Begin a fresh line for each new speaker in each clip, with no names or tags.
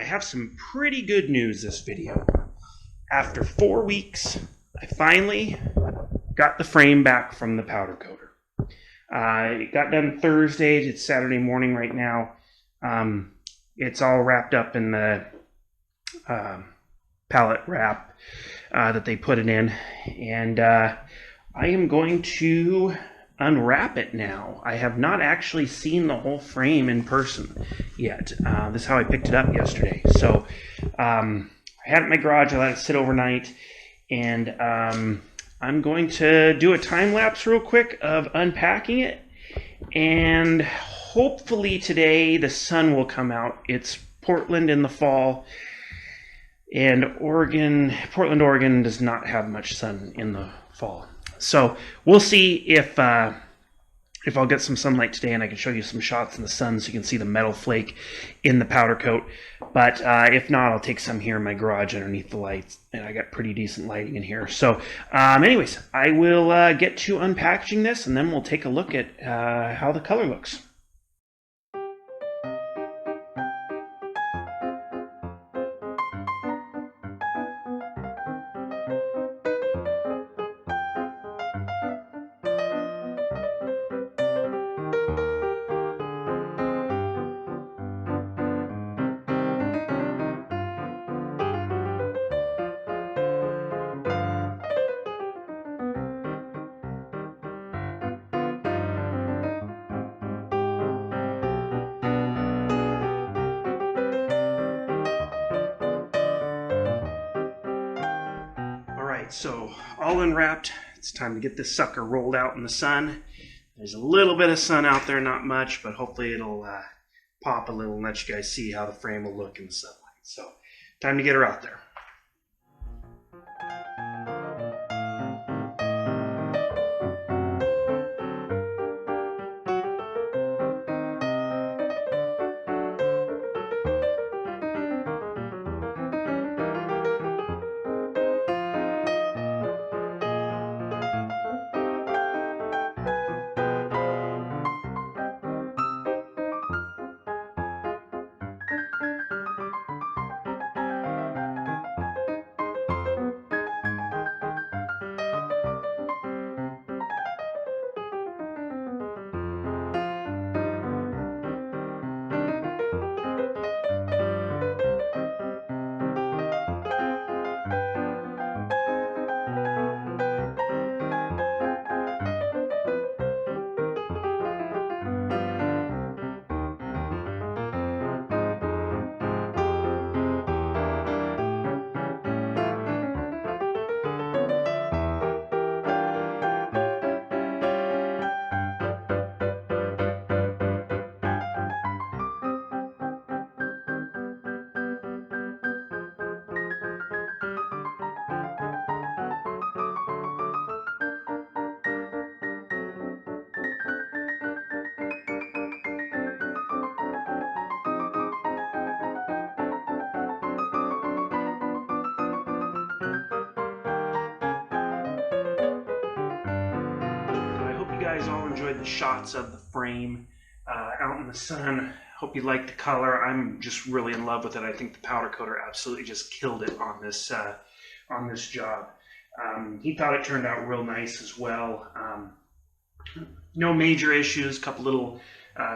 I have some pretty good news this video. After 4 weeks, I finally got the frame back from the powder coater. It got done Thursday. It's Saturday morning right now. It's all wrapped up in the pallet wrap that they put it in. And I am going to unwrap it now. I have not actually seen the whole frame in person yet. This is how I picked it up yesterday. So I had it in my garage. I let it sit overnight. And I'm going to do a time lapse real quick of unpacking it. And hopefully today the sun will come out. It's Portland in the fall. And Portland, Oregon does not have much sun in the fall. So we'll see if I'll get some sunlight today and I can show you some shots in the sun so you can see the metal flake in the powder coat. But if not, I'll take some here in my garage underneath the lights. And I got pretty decent lighting in here. So anyways, I will get to unpackaging this and then we'll take a look at how the color looks. So all unwrapped, it's time to get this sucker rolled out in the sun. There's a little bit of sun out there, not much, but hopefully it'll pop a little and let you guys see how the frame will look in the sunlight. So time to get her out there. Guys all enjoyed the shots of the frame out in the sun. Hope you like the color. I'm just really in love with it. I think the powder coater absolutely just killed it on this job. He thought it turned out real nice as well. No major issues, a couple little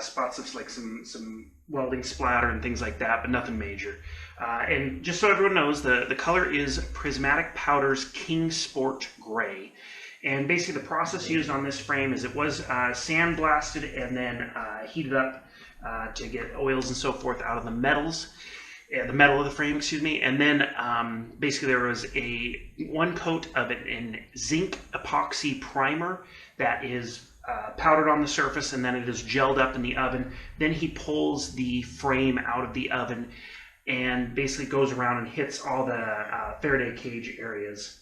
spots of like some welding splatter and things like that, but nothing major. And just so everyone knows, the color is Prismatic Powder's King Sport Gray. And basically the process used on this frame is it was sandblasted and then heated up to get oils and so forth out of the metal of the frame, excuse me. And then basically there was one coat of it in zinc epoxy primer that is powdered on the surface, and then it is gelled up in the oven. Then he pulls the frame out of the oven and basically goes around and hits all the Faraday cage areas.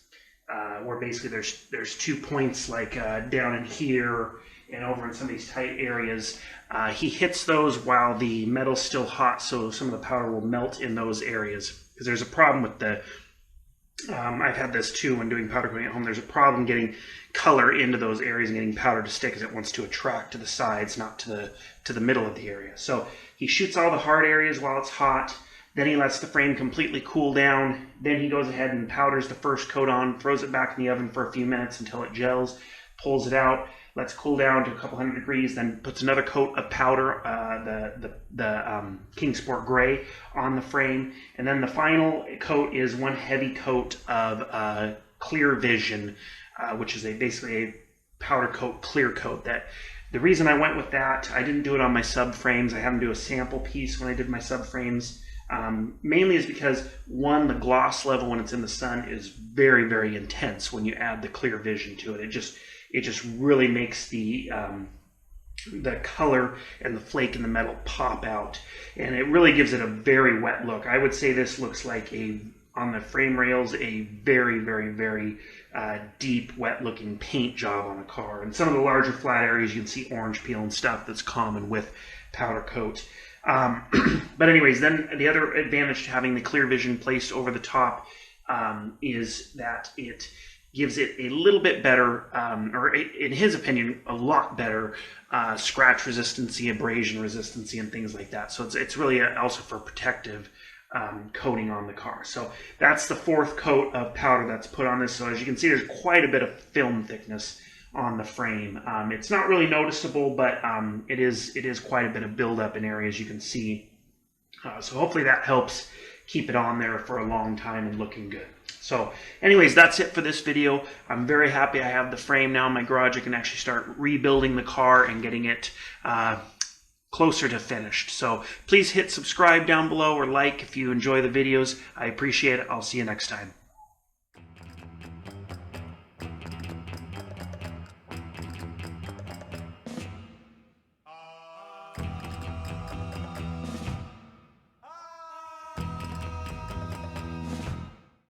Where basically there's 2 points like down in here and over in some of these tight areas. He hits those while the metal's still hot, so some of the powder will melt in those areas. Because there's a problem with the I've had this too when doing powder coating at home. There's a problem getting color into those areas and getting powder to stick, as it wants to attract to the sides, not to the middle of the area. So he shoots all the hard areas while it's hot, Then he lets the frame completely cool down. Then he goes ahead and powders the first coat on, throws it back in the oven for a few minutes until it gels, pulls it out, lets cool down to a couple hundred degrees, then puts another coat of powder, the King Sport Gray, on the frame. And then the final coat is one heavy coat of Clear Vision, which is basically a powder coat, clear coat. The reason I went with that, I didn't do it on my subframes. I had them do a sample piece when I did my subframes. Mainly is because, one, the gloss level when it's in the sun is very, very intense when you add the Clear Vision to it. It just really makes the color and the flake in the metal pop out, and it really gives it a very wet look. I would say this looks like on the frame rails, a very, very, very deep, wet-looking paint job on a car. And some of the larger flat areas, you can see orange peel and stuff that's common with powder coat. But anyways, then the other advantage to having the Clear Vision placed over the top is that it gives it a little bit better, or in his opinion, a lot better scratch resistancy, abrasion resistancy, and things like that. So it's really also for protective coating on the car. So that's the fourth coat of powder that's put on this. So as you can see, there's quite a bit of film thickness on the frame. It's not really noticeable, but it is quite a bit of buildup in areas you can see. So hopefully that helps keep it on there for a long time and looking good. So anyways, that's it for this video. I'm very happy I have the frame now in my garage. I can actually start rebuilding the car and getting it closer to finished. So please hit subscribe down below or like if you enjoy the videos. I appreciate it. I'll see you next time.